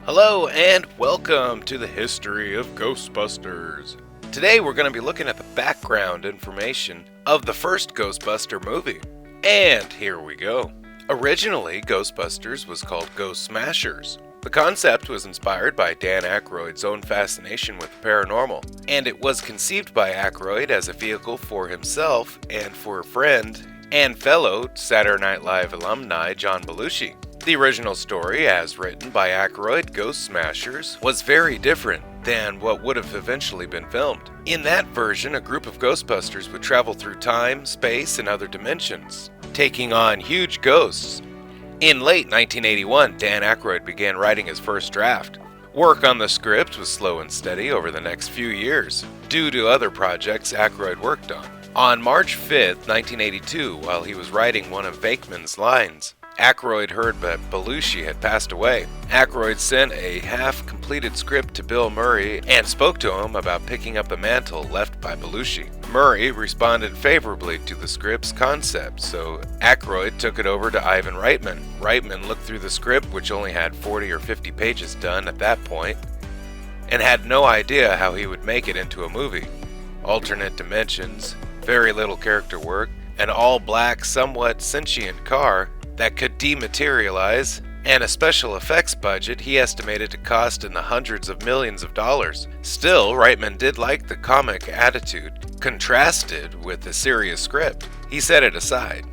Hello and welcome to the history of Ghostbusters. Today we're going to be looking at the background information of the first Ghostbuster movie. And here we go. Originally, Ghostbusters was called Ghost Smashers. The concept was inspired by Dan Aykroyd's own fascination with the paranormal, and it was conceived by Aykroyd as a vehicle for himself and for a friend and fellow Saturday Night Live alumni John Belushi. The original story, as written by Aykroyd, Ghost Smashers, was very different than what would have eventually been filmed. In that version, a group of Ghostbusters would travel through time, space, and other dimensions, taking on huge ghosts. In late 1981, Dan Aykroyd began writing his first draft. Work on the script was slow and steady over the next few years, due to other projects Aykroyd worked on. On March 5, 1982, while he was writing one of Venkman's lines, Aykroyd heard that Belushi had passed away. Aykroyd sent a half-completed script to Bill Murray and spoke to him about picking up the mantle left by Belushi. Murray responded favorably to the script's concept, so Aykroyd took it over to Ivan Reitman. Reitman looked through the script, which only had 40 or 50 pages done at that point, and had no idea how he would make it into a movie. Alternate dimensions, very little character work, an all-black, somewhat sentient car that could dematerialize, and a special effects budget he estimated to cost in the hundreds of millions of dollars. Still, Reitman did like the comic attitude, contrasted with the serious script. He set it aside.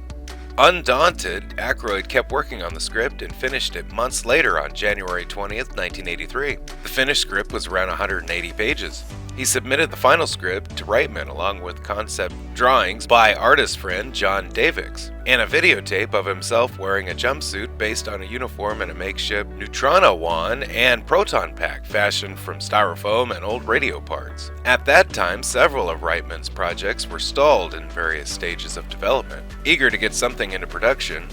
Undaunted, Aykroyd kept working on the script and finished it months later on January 20th, 1983. The finished script was around 180 pages. He submitted the final script to Reitman along with concept drawings by artist friend John Davix and a videotape of himself wearing a jumpsuit based on a uniform and a makeshift neutrino wand and proton pack fashioned from styrofoam and old radio parts. At that time, several of Reitman's projects were stalled in various stages of development. Eager to get something into production,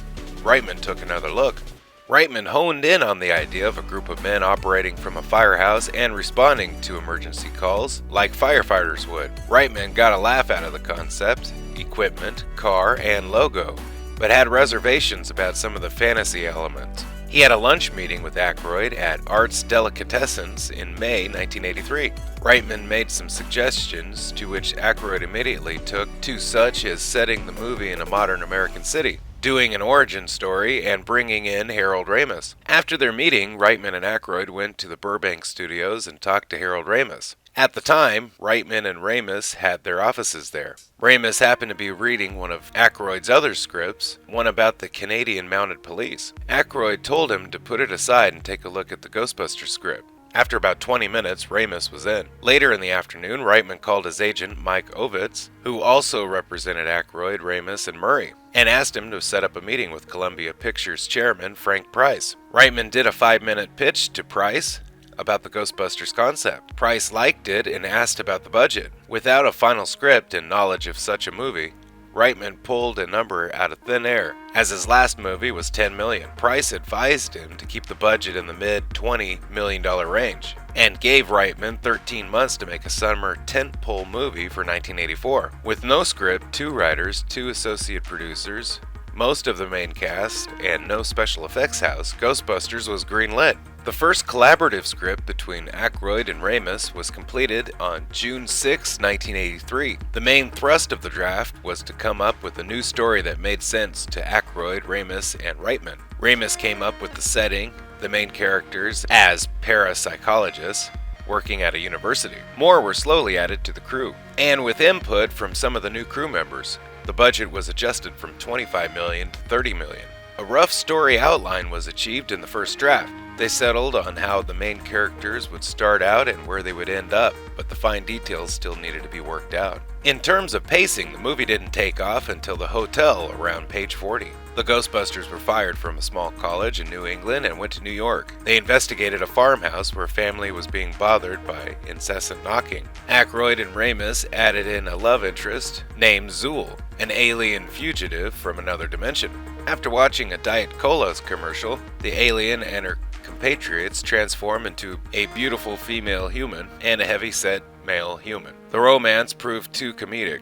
Reitman took another look. Reitman honed in on the idea of a group of men operating from a firehouse and responding to emergency calls like firefighters would. Reitman got a laugh out of the concept, equipment, car, and logo, but had reservations about some of the fantasy elements. He had a lunch meeting with Aykroyd at Arts Delicatessens in May 1983. Reitman made some suggestions to which Aykroyd immediately took to, such as setting the movie in a modern American city, doing an origin story, and bringing in Harold Ramis. After their meeting, Reitman and Aykroyd went to the Burbank studios and talked to Harold Ramis. At the time, Reitman and Ramis had their offices there. Ramis happened to be reading one of Aykroyd's other scripts, one about the Canadian Mounted Police. Aykroyd told him to put it aside and take a look at the Ghostbusters script. After about 20 minutes, Ramis was in. Later in the afternoon, Reitman called his agent, Mike Ovitz, who also represented Aykroyd, Ramis, and Murray, and asked him to set up a meeting with Columbia Pictures chairman Frank Price. Reitman did a 5-minute pitch to Price about the Ghostbusters concept. Price liked it and asked about the budget. Without a final script and knowledge of such a movie, Reitman pulled a number out of thin air, as his last movie was $10 million. Price advised him to keep the budget in the mid-$20 million range, and gave Reitman 13 months to make a summer tentpole movie for 1984. With no script, 2 writers, 2 associate producers, most of the main cast, and no special effects house, Ghostbusters was greenlit. The first collaborative script between Aykroyd and Ramis was completed on June 6, 1983. The main thrust of the draft was to come up with a new story that made sense to Aykroyd, Ramis, and Reitman. Ramis came up with the setting, the main characters as parapsychologists working at a university. More were slowly added to the crew, and with input from some of the new crew members, the budget was adjusted from $25 million to $30 million. A rough story outline was achieved in the first draft. They settled on how the main characters would start out and where they would end up, but the fine details still needed to be worked out. In terms of pacing, the movie didn't take off until the hotel around page 40. The Ghostbusters were fired from a small college in New England and went to New York. They investigated a farmhouse where a family was being bothered by incessant knocking. Aykroyd and Ramis added in a love interest named Zool, an alien fugitive from another dimension. After watching a Diet Cola's commercial, the alien and her compatriots transform into a beautiful female human and a heavy-set male human. The romance proved too comedic.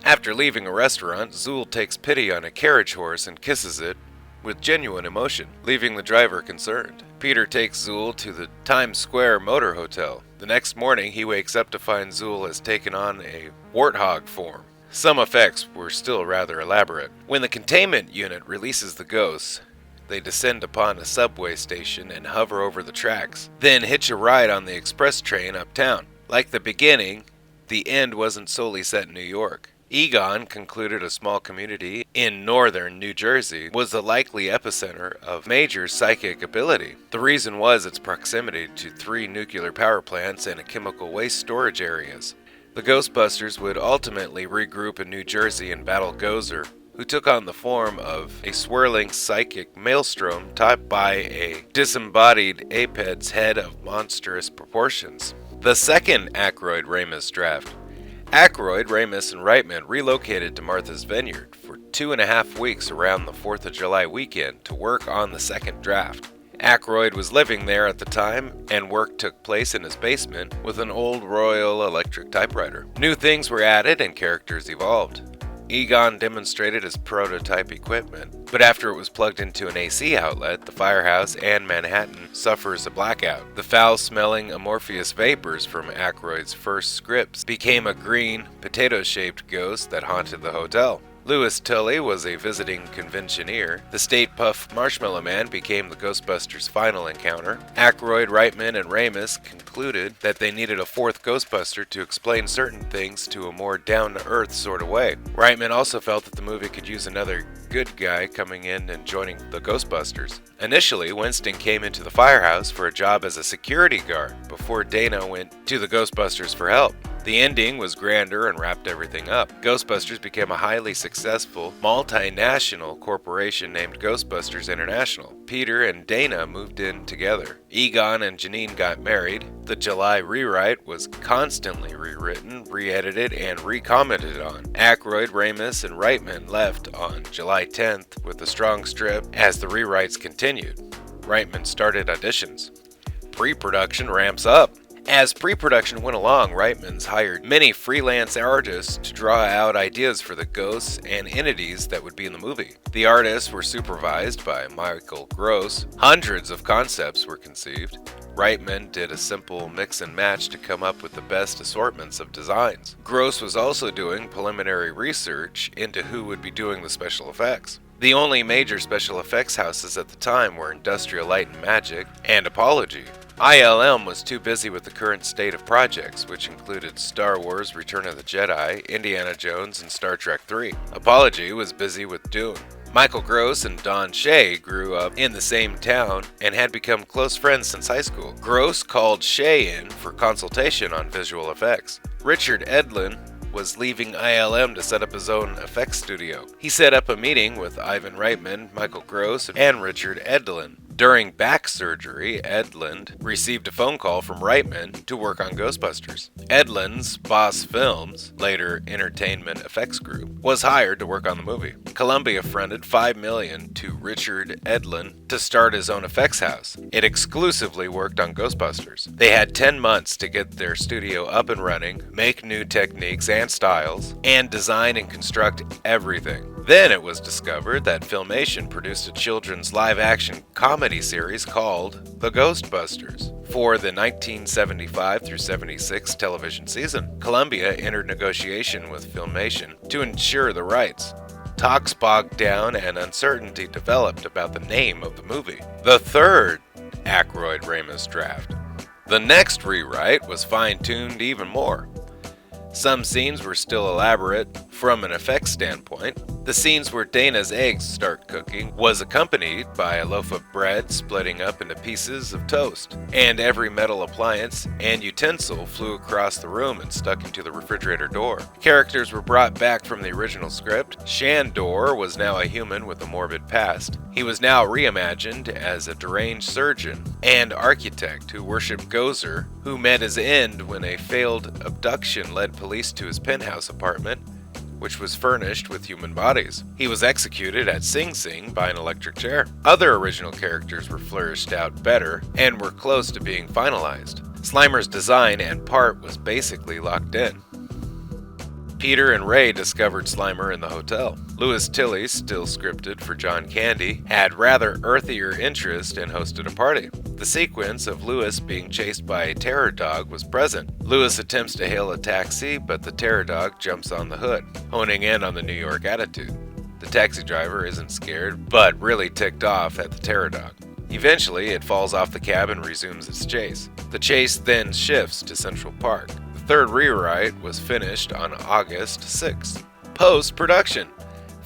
After leaving a restaurant, Zool takes pity on a carriage horse and kisses it with genuine emotion, leaving the driver concerned. Peter takes Zool to the Times Square Motor Hotel. The next morning, he wakes up to find Zool has taken on a warthog form. Some effects were still rather elaborate. When the containment unit releases the ghosts, they descend upon a subway station and hover over the tracks, then hitch a ride on the express train uptown. Like the beginning, the end wasn't solely set in New York. Egon concluded a small community in northern New Jersey was the likely epicenter of major psychic ability. The reason was its proximity to 3 nuclear power plants and chemical waste storage areas. The Ghostbusters would ultimately regroup in New Jersey and battle Gozer, who took on the form of a swirling psychic maelstrom topped by a disembodied aped's head of monstrous proportions. The second Aykroyd-Ramis draft. Aykroyd, Ramis, and Reitman relocated to Martha's Vineyard for 2.5 weeks around the 4th of July weekend to work on the second draft. Aykroyd was living there at the time, and work took place in his basement with an old Royal Electric typewriter. New things were added and characters evolved. Egon demonstrated his prototype equipment, but after it was plugged into an AC outlet, the firehouse and Manhattan suffers a blackout. The foul-smelling amorphous vapors from Aykroyd's first scripts became a green, potato-shaped ghost that haunted the hotel. Louis Tully was a visiting conventioneer. The State Puft Marshmallow Man became the Ghostbusters' final encounter. Aykroyd, Reitman, and Ramis concluded that they needed a 4th Ghostbuster to explain certain things to a more down-to-earth sort of way. Reitman also felt that the movie could use another good guy coming in and joining the Ghostbusters. Initially, Winston came into the firehouse for a job as a security guard before Dana went to the Ghostbusters for help. The ending was grander and wrapped everything up. Ghostbusters became a highly successful, multinational corporation named Ghostbusters International. Peter and Dana moved in together. Egon and Janine got married. The July rewrite was constantly rewritten, re-edited, and re-commented on. Aykroyd, Ramis, and Reitman left on July 10th with a strong strip as the rewrites continued. Reitman started auditions. Pre-production ramps up. As pre-production went along, Reitman's hired many freelance artists to draw out ideas for the ghosts and entities that would be in the movie. The artists were supervised by Michael Gross. Hundreds of concepts were conceived. Reitman did a simple mix and match to come up with the best assortments of designs. Gross was also doing preliminary research into who would be doing the special effects. The only major special effects houses at the time were Industrial Light and Magic and Apology. ILM was too busy with the current state of projects, which included Star Wars Return of the Jedi, Indiana Jones, and Star Trek III. Apology was busy with Dune. Michael Gross and Don Shea grew up in the same town and had become close friends since high school. Gross called Shea in for consultation on visual effects. Richard Edlin was leaving ILM to set up his own effects studio. He set up a meeting with Ivan Reitman, Michael Gross, and Richard Edlin. During back surgery, Edlund received a phone call from Reitman to work on Ghostbusters. Edlund's Boss Films, later Entertainment Effects Group, was hired to work on the movie. Columbia fronted $5 million to Richard Edlund to start his own effects house. It exclusively worked on Ghostbusters. They had 10 months to get their studio up and running, make new techniques and styles, and design and construct everything. Then it was discovered that Filmation produced a children's live-action comedy series called The Ghostbusters for the 1975 through 76 television season. Columbia entered negotiation with Filmation to ensure the rights. Talks bogged down and uncertainty developed about the name of the movie. The third Aykroyd-Ramis draft. The next rewrite was fine-tuned even more. Some scenes were still elaborate from an effects standpoint. The scenes where Dana's eggs start cooking was accompanied by a loaf of bread splitting up into pieces of toast, and every metal appliance and utensil flew across the room and stuck into the refrigerator door. Characters were brought back from the original script. Shandor was now a human with a morbid past. He was now reimagined as a deranged surgeon and architect who worshipped Gozer, who met his end when a failed abduction led police to his penthouse apartment, which was furnished with human bodies. He was executed at Sing Sing by an electric chair. Other original characters were flourished out better and were close to being finalized. Slimer's design and part was basically locked in. Peter and Ray discovered Slimer in the hotel. Louis Tilley, still scripted for John Candy, had rather earthier interest and hosted a party. The sequence of Louis being chased by a terror dog was present. Louis attempts to hail a taxi, but the terror dog jumps on the hood, honing in on the New York attitude. The taxi driver isn't scared, but really ticked off at the terror dog. Eventually, it falls off the cab and resumes its chase. The chase then shifts to Central Park. The third rewrite was finished on August 6th. Post-production.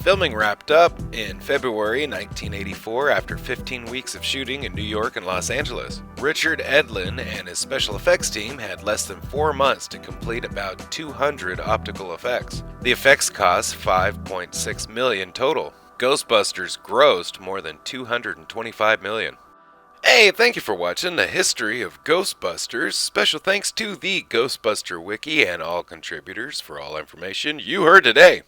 Filming wrapped up in February 1984 after 15 weeks of shooting in New York and Los Angeles. Richard Edlin and his special effects team had less than 4 months to complete about 200 optical effects. The effects cost $5.6 million total. Ghostbusters grossed more than $225 million. Hey, thank you for watching the history of Ghostbusters. Special thanks to the Ghostbuster Wiki and all contributors for all information you heard today.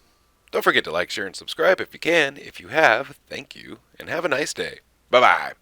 Don't forget to like, share, and subscribe if you can. If you have, thank you, and have a nice day. Bye-bye.